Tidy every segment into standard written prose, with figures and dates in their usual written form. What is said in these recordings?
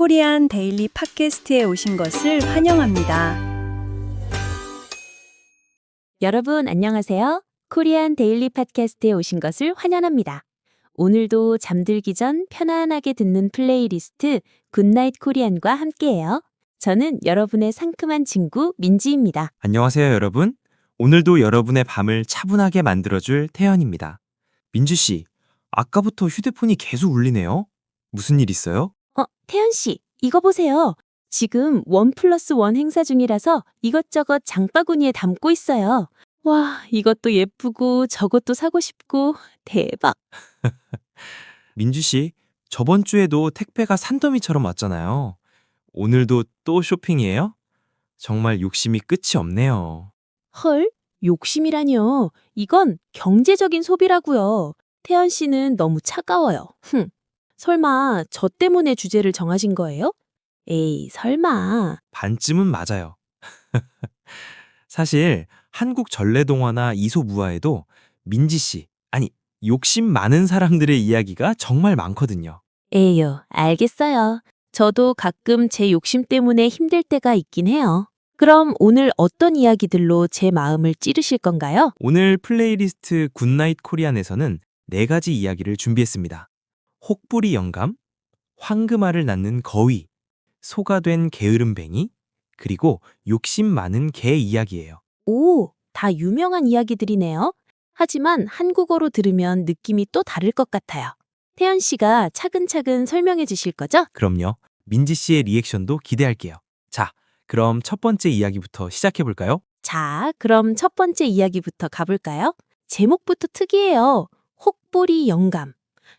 코리안 데일리 팟캐스트에 오신 것을 환영합니다. 여러분 안녕하세요. 코리안 데일리 팟캐스트에 오신 것을 환영합니다. 오늘도 잠들기 전 편안하게 듣는 플레이리스트 굿나잇 코리안과 함께해요. 저는 여러분의 상큼한 친구 민지입니다. 안녕하세요, 여러분. 오늘도 여러분의 밤을 차분하게 만들어줄 태연입니다. 민주 씨, 아까부터 휴대폰이 계속 울리네요. 무슨 일 있어요? 태연 씨, 이거 보세요. 지금 1+1 행사 중이라서 이것저것 장바구니에 담고 있어요. 와, 이것도 예쁘고 저것도 사고 싶고 대박. 민주 씨, 저번 주에도 택배가 산더미처럼 왔잖아요. 오늘도 또 쇼핑이에요? 정말 욕심이 끝이 없네요. 헐? 욕심이라뇨. 이건 경제적인 소비라고요. 태연 씨는 너무 차가워요. 설마 저 때문에 주제를 정하신 거예요? 에이, 설마. 반쯤은 맞아요. 사실 한국 전래동화나 이솝우화에도 민지 씨, 아니, 욕심 많은 사람들의 이야기가 정말 많거든요. 에휴, 알겠어요. 저도 가끔 제 욕심 때문에 힘들 때가 있긴 해요. 그럼 오늘 어떤 이야기들로 제 마음을 찌르실 건가요? 오늘 플레이리스트 굿나잇 코리안에서는 4가지 이야기를 준비했습니다. 혹부리 영감, 황금알을 낳는 거위, 소가 된 게으름뱅이, 그리고 욕심 많은 개 이야기예요. 오, 다 유명한 이야기들이네요. 하지만 한국어로 들으면 느낌이 또 다를 것 같아요. 태연 씨가 차근차근 설명해 주실 거죠? 그럼요. 민지 씨의 리액션도 기대할게요. 자, 그럼 첫 번째 이야기부터 시작해 볼까요? 자, 그럼 첫 번째 이야기부터 가볼까요? 제목부터 특이해요. 혹부리 영감.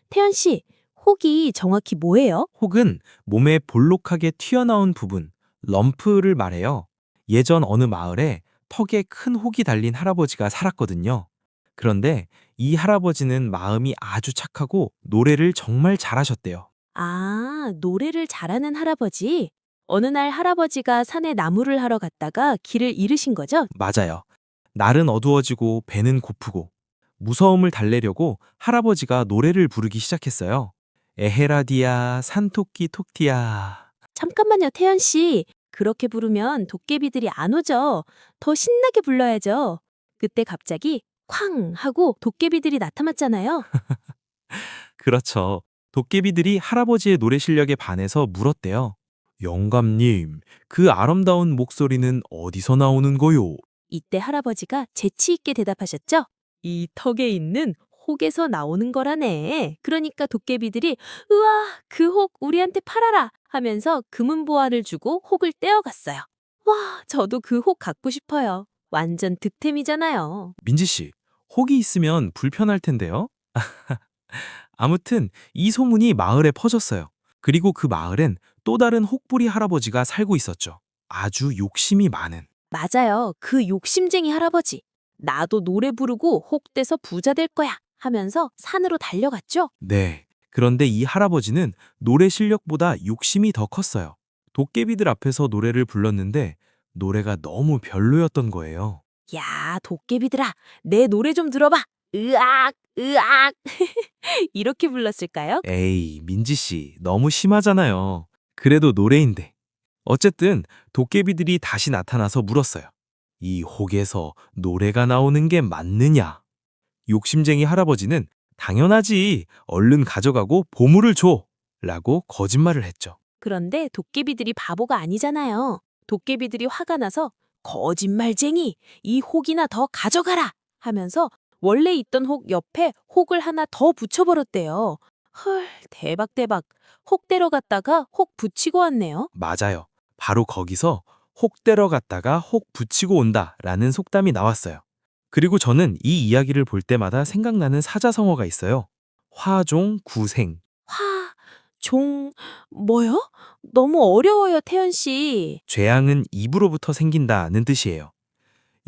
태연 씨, 혹이 정확히 뭐예요? 혹은 몸에 볼록하게 튀어나온 부분, 럼프를 말해요. 예전 어느 마을에 턱에 큰 혹이 달린 할아버지가 살았거든요. 그런데 이 할아버지는 마음이 아주 착하고 노래를 정말 잘하셨대요. 아, 노래를 잘하는 할아버지. 어느 날 할아버지가 산에 나무를 하러 갔다가 길을 잃으신 거죠? 맞아요. 날은 어두워지고 배는 고프고 무서움을 달래려고 할아버지가 노래를 부르기 시작했어요. 에헤라디야 산토끼 톡티야. 잠깐만요, 태연 씨. 그렇게 부르면 도깨비들이 안 오죠. 더 신나게 불러야죠. 그때 갑자기 쾅 하고 도깨비들이 나타났잖아요. 그렇죠. 도깨비들이 할아버지의 노래 실력에 반해서 물었대요. 영감님, 그 아름다운 목소리는 어디서 나오는 거요? 이때 할아버지가 재치 있게 대답하셨죠. 이 턱에 있는 혹에서 나오는 거라네. 그러니까 도깨비들이 우와, 그 혹 우리한테 팔아라 하면서 금은보화를 주고 혹을 떼어갔어요. 와, 저도 그 혹 갖고 싶어요. 완전 득템이잖아요. 민지 씨, 혹이 있으면 불편할 텐데요? 아무튼 이 소문이 마을에 퍼졌어요. 그리고 그 마을엔 또 다른 혹부리 할아버지가 살고 있었죠. 아주 욕심이 많은. 맞아요. 그 욕심쟁이 할아버지. 나도 노래 부르고 혹 떼서 부자 될 거야 하면서 산으로 달려갔죠. 네. 그런데 이 할아버지는 노래 실력보다 욕심이 더 컸어요. 도깨비들 앞에서 노래를 불렀는데 노래가 너무 별로였던 거예요. 야, 도깨비들아, 내 노래 좀 들어봐. 으악, 으악. 이렇게 불렀을까요? 에이, 민지 씨, 너무 심하잖아요. 그래도 노래인데. 어쨌든 도깨비들이 다시 나타나서 물었어요. 이 혹에서 노래가 나오는 게 맞느냐? 욕심쟁이 할아버지는 당연하지. 얼른 가져가고 보물을 줘. 라고 거짓말을 했죠. 그런데 도깨비들이 바보가 아니잖아요. 도깨비들이 화가 나서 거짓말쟁이, 이 혹이나 더 가져가라 하면서 원래 있던 혹 옆에 혹을 하나 더 붙여버렸대요. 헐, 대박 대박. 혹 데려갔다가 혹 붙이고 왔네요. 맞아요. 바로 거기서 혹 때려갔다가 혹 붙이고 온다 라는 속담이 나왔어요. 그리고 저는 이 이야기를 볼 때마다 생각나는 사자성어가 있어요. 화종 구생. 화, 종, 뭐요? 너무 어려워요, 태연 씨. 죄앙은 입으로부터 생긴다는 뜻이에요.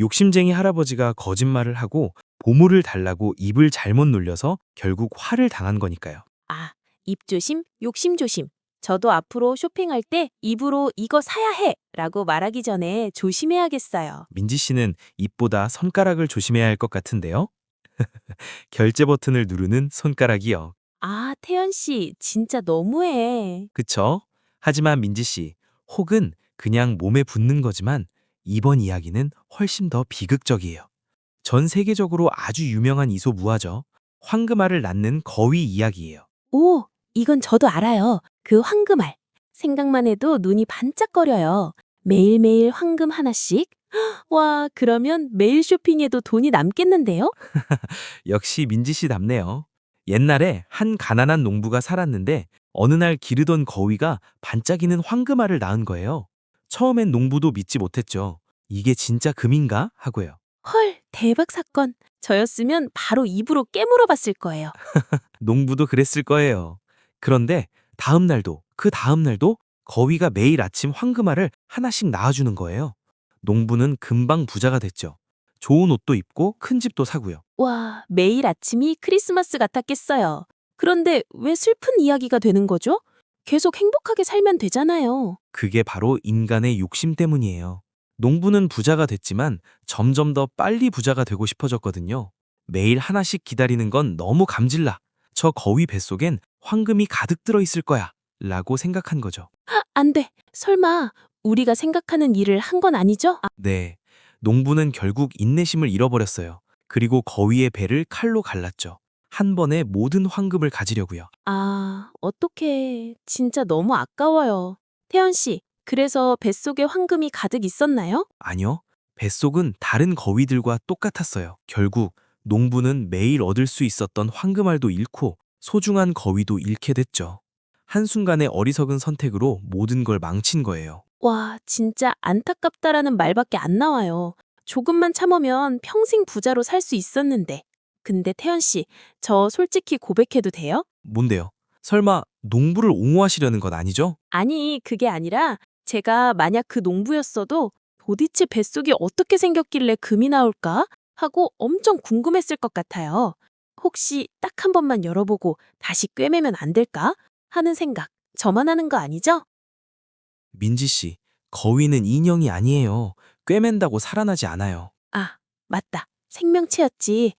욕심쟁이 할아버지가 거짓말을 하고 보물을 달라고 입을 잘못 놀려서 결국 화를 당한 거니까요. 아, 입 조심, 욕심 조심. 저도 앞으로 쇼핑할 때 입으로 이거 사야 해 라고 말하기 전에 조심해야겠어요. 민지 씨는 입보다 손가락을 조심해야 할 것 같은데요. 결제 버튼을 누르는 손가락이요. 아, 태연 씨, 진짜 너무해. 그쵸? 하지만 민지 씨, 혹은 그냥 몸에 붙는 거지만 이번 이야기는 훨씬 더 비극적이에요. 전 세계적으로 아주 유명한 이솝우화죠. 황금알을 낳는 거위 이야기예요. 오, 이건 저도 알아요. 그 황금알. 생각만 해도 눈이 반짝거려요. 매일매일 황금 하나씩? 와, 그러면 매일 쇼핑해도 돈이 남겠는데요? 역시 민지 씨 답네요. 옛날에 한 가난한 농부가 살았는데 어느 날 기르던 거위가 반짝이는 황금알을 낳은 거예요. 처음엔 농부도 믿지 못했죠. 이게 진짜 금인가? 하고요. 헐, 대박 사건. 저였으면 바로 입으로 깨물어 봤을 거예요. 농부도 그랬을 거예요. 그런데 다음 날도 그 다음 날도 거위가 매일 아침 황금알을 하나씩 낳아주는 거예요. 농부는 금방 부자가 됐죠. 좋은 옷도 입고 큰 집도 사고요. 와, 매일 아침이 크리스마스 같았겠어요. 그런데 왜 슬픈 이야기가 되는 거죠? 계속 행복하게 살면 되잖아요. 그게 바로 인간의 욕심 때문이에요. 농부는 부자가 됐지만 점점 더 빨리 부자가 되고 싶어졌거든요. 매일 하나씩 기다리는 건 너무 감질나. 저 거위 뱃속엔 황금이 가득 들어 있을 거야. 라고 생각한 거죠. 안 돼. 설마 우리가 생각하는 일을 한 건 아니죠? 네. 농부는 결국 인내심을 잃어버렸어요. 그리고 거위의 배를 칼로 갈랐죠. 한 번에 모든 황금을 가지려고요. 어떡해. 진짜 너무 아까워요. 태연 씨, 그래서 뱃속에 황금이 가득 있었나요? 아니요. 뱃속은 다른 거위들과 똑같았어요. 결국 농부는 매일 얻을 수 있었던 황금알도 잃고 소중한 거위도 잃게 됐죠. 한순간의 어리석은 선택으로 모든 걸 망친 거예요. 와, 진짜 안타깝다라는 말밖에 안 나와요. 조금만 참으면 평생 부자로 살 수 있었는데. 근데 태연 씨, 저 솔직히 고백해도 돼요? 뭔데요? 설마 농부를 옹호하시려는 건 아니죠? 아니, 그게 아니라 제가 만약 그 농부였어도 도대체 뱃속이 어떻게 생겼길래 금이 나올까? 하고 엄청 궁금했을 것 같아요. 혹시 딱 한 번만 열어보고 다시 꿰매면 안 될까? 하는 생각. 저만 하는 거 아니죠? 민지 씨, 거위는 인형이 아니에요. 꿰맨다고 살아나지 않아요. 아, 맞다. 생명체였지.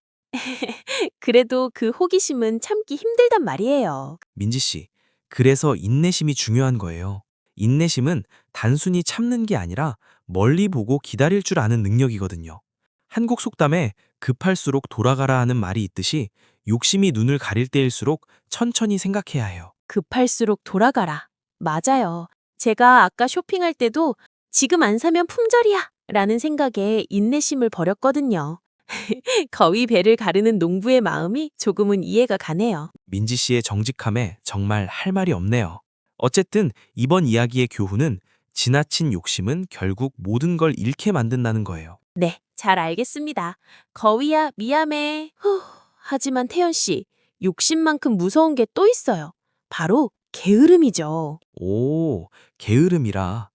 그래도 그 호기심은 참기 힘들단 말이에요. 민지 씨, 그래서 인내심이 중요한 거예요. 인내심은 단순히 참는 게 아니라 멀리 보고 기다릴 줄 아는 능력이거든요. 한국 속담에 급할수록 돌아가라 하는 말이 있듯이 욕심이 눈을 가릴 때일수록 천천히 생각해야 해요. 급할수록 돌아가라. 맞아요. 제가 아까 쇼핑할 때도 지금 안 사면 품절이야 라는 생각에 인내심을 버렸거든요. 거위 배를 가르는 농부의 마음이 조금은 이해가 가네요. 민지 씨의 정직함에 정말 할 말이 없네요. 어쨌든 이번 이야기의 교훈은 지나친 욕심은 결국 모든 걸 잃게 만든다는 거예요. 네, 잘 알겠습니다. 거위야, 미안해. 하지만 태연 씨, 욕심만큼 무서운 게 또 있어요. 바로 게으름이죠. 오, 게으름이라.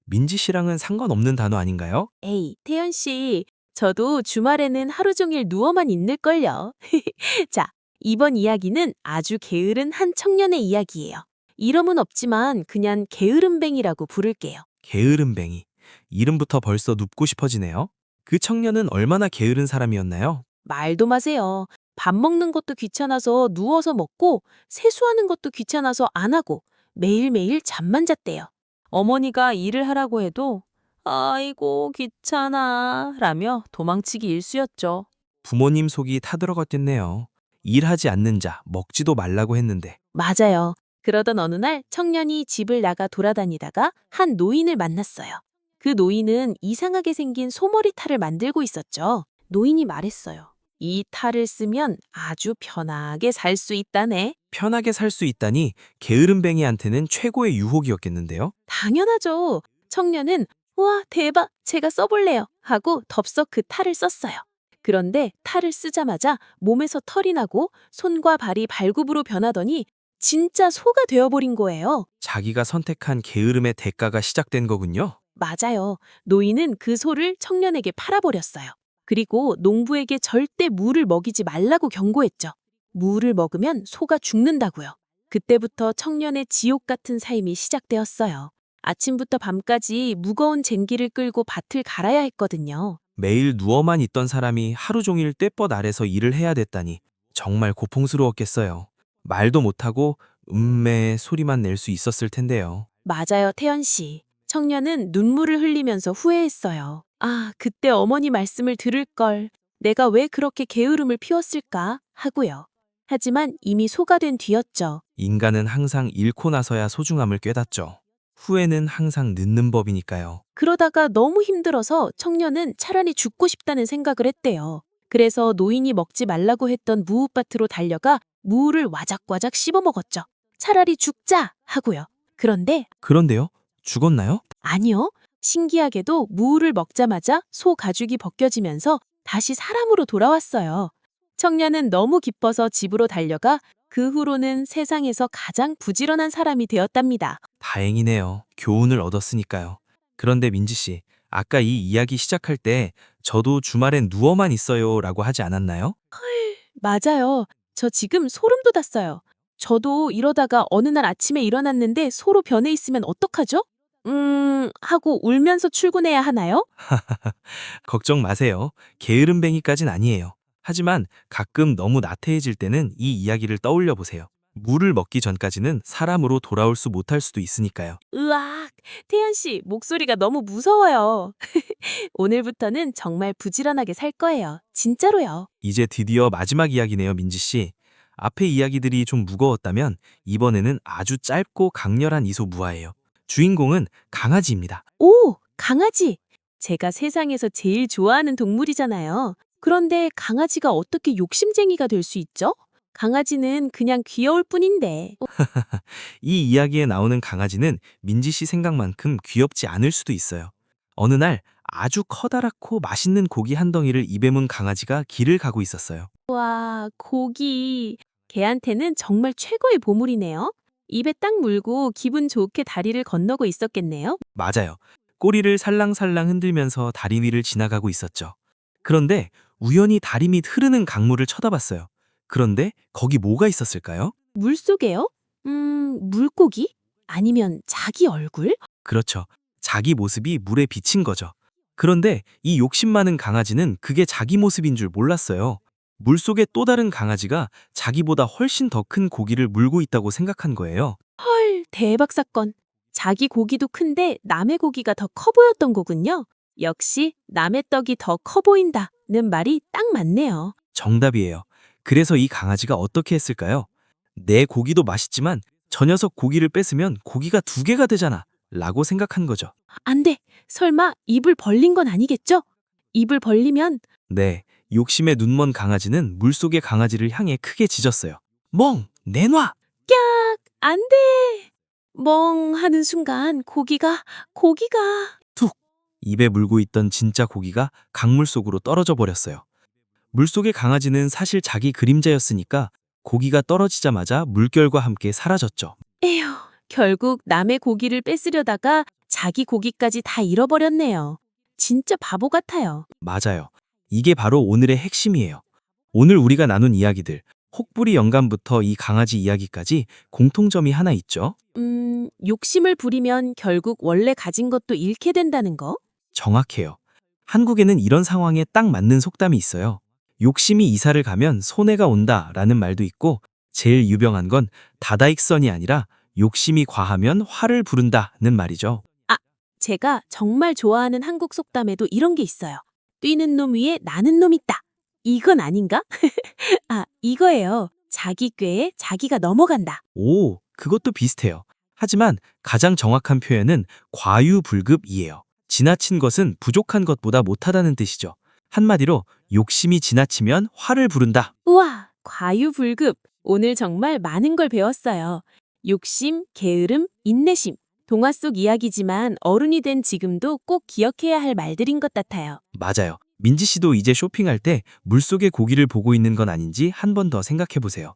민지 씨랑은 상관없는 단어 아닌가요? 에이, 태연 씨, 저도 주말에는 하루 종일 누워만 있을걸요. 자, 이번 이야기는 아주 게으른 한 청년의 이야기예요. 이름은 없지만 그냥 게으름뱅이라고 부를게요. 게으름뱅이. 이름부터 벌써 눕고 싶어지네요. 그 청년은 얼마나 게으른 사람이었나요? 말도 마세요. 밥 먹는 것도 귀찮아서 누워서 먹고 세수하는 것도 귀찮아서 안 하고 매일매일 잠만 잤대요. 어머니가 일을 하라고 해도 아이고 귀찮아 라며 도망치기 일쑤였죠. 부모님 속이 타들어갔겠네요. 일하지 않는 자, 먹지도 말라고 했는데. 맞아요. 그러던 어느 날 청년이 집을 나가 돌아다니다가 한 노인을 만났어요. 그 노인은 이상하게 생긴 소머리 탈을 만들고 있었죠. 노인이 말했어요. 이 탈을 쓰면 아주 편하게 살 수 있다네. 편하게 살 수 있다니 게으름뱅이한테는 최고의 유혹이었겠는데요? 당연하죠. 청년은 우와 대박 제가 써볼래요 하고 덥석 그 탈을 썼어요. 그런데 탈을 쓰자마자 몸에서 털이 나고 손과 발이 발굽으로 변하더니 진짜 소가 되어버린 거예요. 자기가 선택한 게으름의 대가가 시작된 거군요. 맞아요. 노인은 그 소를 청년에게 팔아버렸어요. 그리고 농부에게 절대 무를 먹이지 말라고 경고했죠. 무를 먹으면 소가 죽는다고요. 그때부터 청년의 지옥 같은 삶이 시작되었어요. 아침부터 밤까지 무거운 쟁기를 끌고 밭을 갈아야 했거든요. 매일 누워만 있던 사람이 하루 종일 떼뻗 아래서 일을 해야 됐다니 정말 고통스러웠겠어요. 말도 못하고 음매 소리만 낼 수 있었을 텐데요. 맞아요, 태연 씨. 청년은 눈물을 흘리면서 후회했어요. 아, 그때 어머니 말씀을 들을 걸. 내가 왜 그렇게 게으름을 피웠을까? 하고요. 하지만 이미 소가 된 뒤였죠. 인간은 항상 잃고 나서야 소중함을 깨닫죠. 후회는 항상 늦는 법이니까요. 그러다가 너무 힘들어서 청년은 차라리 죽고 싶다는 생각을 했대요. 그래서 노인이 먹지 말라고 했던 무웃밭으로 달려가 무를 와작와작 씹어 먹었죠. 차라리 죽자 하고요. 그런데 그런데요? 죽었나요? 아니요. 신기하게도 무를 먹자마자 소 가죽이 벗겨지면서 다시 사람으로 돌아왔어요. 청년은 너무 기뻐서 집으로 달려가 그 후로는 세상에서 가장 부지런한 사람이 되었답니다. 다행이네요. 교훈을 얻었으니까요. 그런데 민지 씨, 아까 이 이야기 시작할 때 저도 주말엔 누워만 있어요 라고 하지 않았나요? 맞아요. 저 지금 소름 돋았어요. 저도 이러다가 어느 날 아침에 일어났는데 소로 변해 있으면 어떡하죠? 하고 울면서 출근해야 하나요? 걱정 마세요. 게으름뱅이까진 아니에요. 하지만 가끔 너무 나태해질 때는 이 이야기를 떠올려 보세요. 물을 먹기 전까지는 사람으로 돌아올 수 못할 수도 있으니까요. 으악, 태연 씨, 목소리가 너무 무서워요. 오늘부터는 정말 부지런하게 살 거예요. 진짜로요. 이제 드디어 마지막 이야기네요, 민지 씨. 앞의 이야기들이 좀 무거웠다면 이번에는 아주 짧고 강렬한 이소무화예요. 주인공은 강아지입니다. 오, 강아지. 제가 세상에서 제일 좋아하는 동물이잖아요. 그런데 강아지가 어떻게 욕심쟁이가 될 수 있죠? 강아지는 그냥 귀여울 뿐인데. 이 이야기에 나오는 강아지는 민지 씨 생각만큼 귀엽지 않을 수도 있어요. 어느 날 아주 커다랗고 맛있는 고기 한 덩이를 입에 문 강아지가 길을 가고 있었어요. 와, 고기. 개한테는 정말 최고의 보물이네요. 입에 딱 물고 기분 좋게 다리를 건너고 있었겠네요. 맞아요. 꼬리를 살랑살랑 흔들면서 다리 위를 지나가고 있었죠. 그런데 우연히 다리 밑 흐르는 강물을 쳐다봤어요. 그런데 거기 뭐가 있었을까요? 물속에요? 물고기? 아니면 자기 얼굴? 그렇죠. 자기 모습이 물에 비친 거죠. 그런데 이 욕심 많은 강아지는 그게 자기 모습인 줄 몰랐어요. 물속에 또 다른 강아지가 자기보다 훨씬 더 큰 고기를 물고 있다고 생각한 거예요. 헐, 대박 사건. 자기 고기도 큰데 남의 고기가 더 커 보였던 거군요. 역시 남의 떡이 더 커 보인다는 말이 딱 맞네요. 정답이에요. 그래서 이 강아지가 어떻게 했을까요? 내 고기도 맛있지만 저 녀석 고기를 뺏으면 고기가 두 개가 되잖아 라고 생각한 거죠. 안 돼. 설마 입을 벌린 건 아니겠죠? 입을 벌리면 네, 욕심에 눈먼 강아지는 물속의 강아지를 향해 크게 짖었어요. 멍! 내놔! 안 돼. 멍 하는 순간 고기가 툭! 입에 물고 있던 진짜 고기가 강물 속으로 떨어져 버렸어요. 물속의 강아지는 사실 자기 그림자였으니까 고기가 떨어지자마자 물결과 함께 사라졌죠. 에휴, 결국 남의 고기를 뺏으려다가 자기 고기까지 다 잃어버렸네요. 진짜 바보 같아요. 맞아요. 이게 바로 오늘의 핵심이에요. 오늘 우리가 나눈 이야기들, 혹부리 영감부터 이 강아지 이야기까지 공통점이 하나 있죠. 욕심을 부리면 결국 원래 가진 것도 잃게 된다는 거? 정확해요. 한국에는 이런 상황에 딱 맞는 속담이 있어요. 욕심이 이사를 가면 손해가 온다 라는 말도 있고 제일 유명한 건 다다익선이 아니라 욕심이 과하면 화를 부른다는 말이죠. 제가 정말 좋아하는 한국 속담에도 이런 게 있어요. 뛰는 놈 위에 나는 놈 있다. 이건 아닌가? 이거예요. 자기 꾀에 자기가 넘어간다. 오, 그것도 비슷해요. 하지만 가장 정확한 표현은 과유불급이에요. 지나친 것은 부족한 것보다 못하다는 뜻이죠. 한마디로 욕심이 지나치면 화를 부른다. 우와, 과유불급. 오늘 정말 많은 걸 배웠어요. 욕심, 게으름, 인내심. 동화 속 이야기지만 어른이 된 지금도 꼭 기억해야 할 말들인 것 같아요. 맞아요. 민지 씨도 이제 쇼핑할 때 물속의 고기를 보고 있는 건 아닌지 한 번 더 생각해 보세요.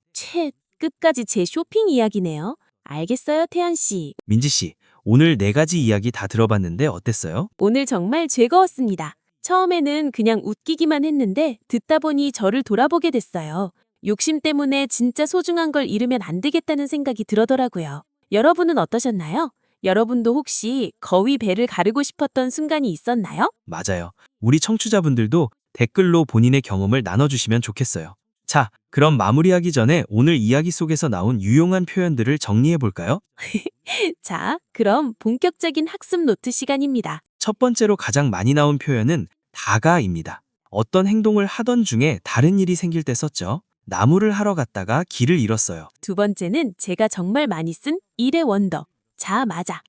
끝까지 제 쇼핑 이야기네요. 알겠어요, 태연 씨. 민지 씨, 오늘 4가지 이야기 다 들어봤는데 어땠어요? 오늘 정말 즐거웠습니다. 처음에는 그냥 웃기기만 했는데 듣다 보니 저를 돌아보게 됐어요. 욕심 때문에 진짜 소중한 걸 잃으면 안 되겠다는 생각이 들더라고요. 여러분은 어떠셨나요? 여러분도 혹시 거위 배를 가르고 싶었던 순간이 있었나요? 맞아요. 우리 청취자분들도 댓글로 본인의 경험을 나눠주시면 좋겠어요. 자, 그럼 마무리하기 전에 오늘 이야기 속에서 나온 유용한 표현들을 정리해 볼까요? 자, 그럼 본격적인 학습 노트 시간입니다. 첫 번째로 가장 많이 나온 표현은 다가입니다. 어떤 행동을 하던 중에 다른 일이 생길 때 썼죠. 나무를 하러 갔다가 길을 잃었어요. 두 번째는 제가 정말 많이 쓴 일의 원더. 자, 맞아.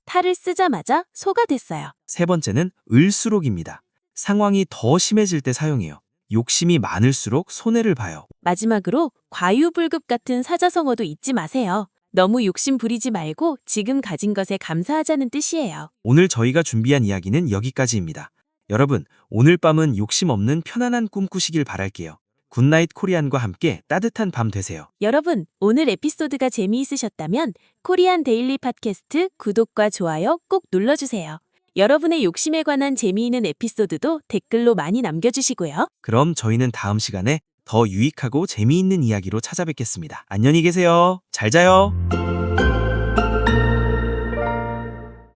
탈을 쓰자마자 소가 됐어요. 세 번째는 을수록입니다. 상황이 더 심해질 때 사용해요. 욕심이 많을수록 손해를 봐요. 마지막으로 과유불급 같은 사자성어도 잊지 마세요. 너무 욕심 부리지 말고 지금 가진 것에 감사하자는 뜻이에요. 오늘 저희가 준비한 이야기는 여기까지입니다. 여러분, 오늘 밤은 욕심 없는 편안한 꿈 꾸시길 바랄게요. 굿나잇 코리안과 함께 따뜻한 밤 되세요. 여러분, 오늘 에피소드가 재미있으셨다면 코리안 데일리 팟캐스트 구독과 좋아요 꼭 눌러주세요. 여러분의 욕심에 관한 재미있는 에피소드도 댓글로 많이 남겨주시고요. 그럼 저희는 다음 시간에 더 유익하고 재미있는 이야기로 찾아뵙겠습니다. 안녕히 계세요. 잘 자요.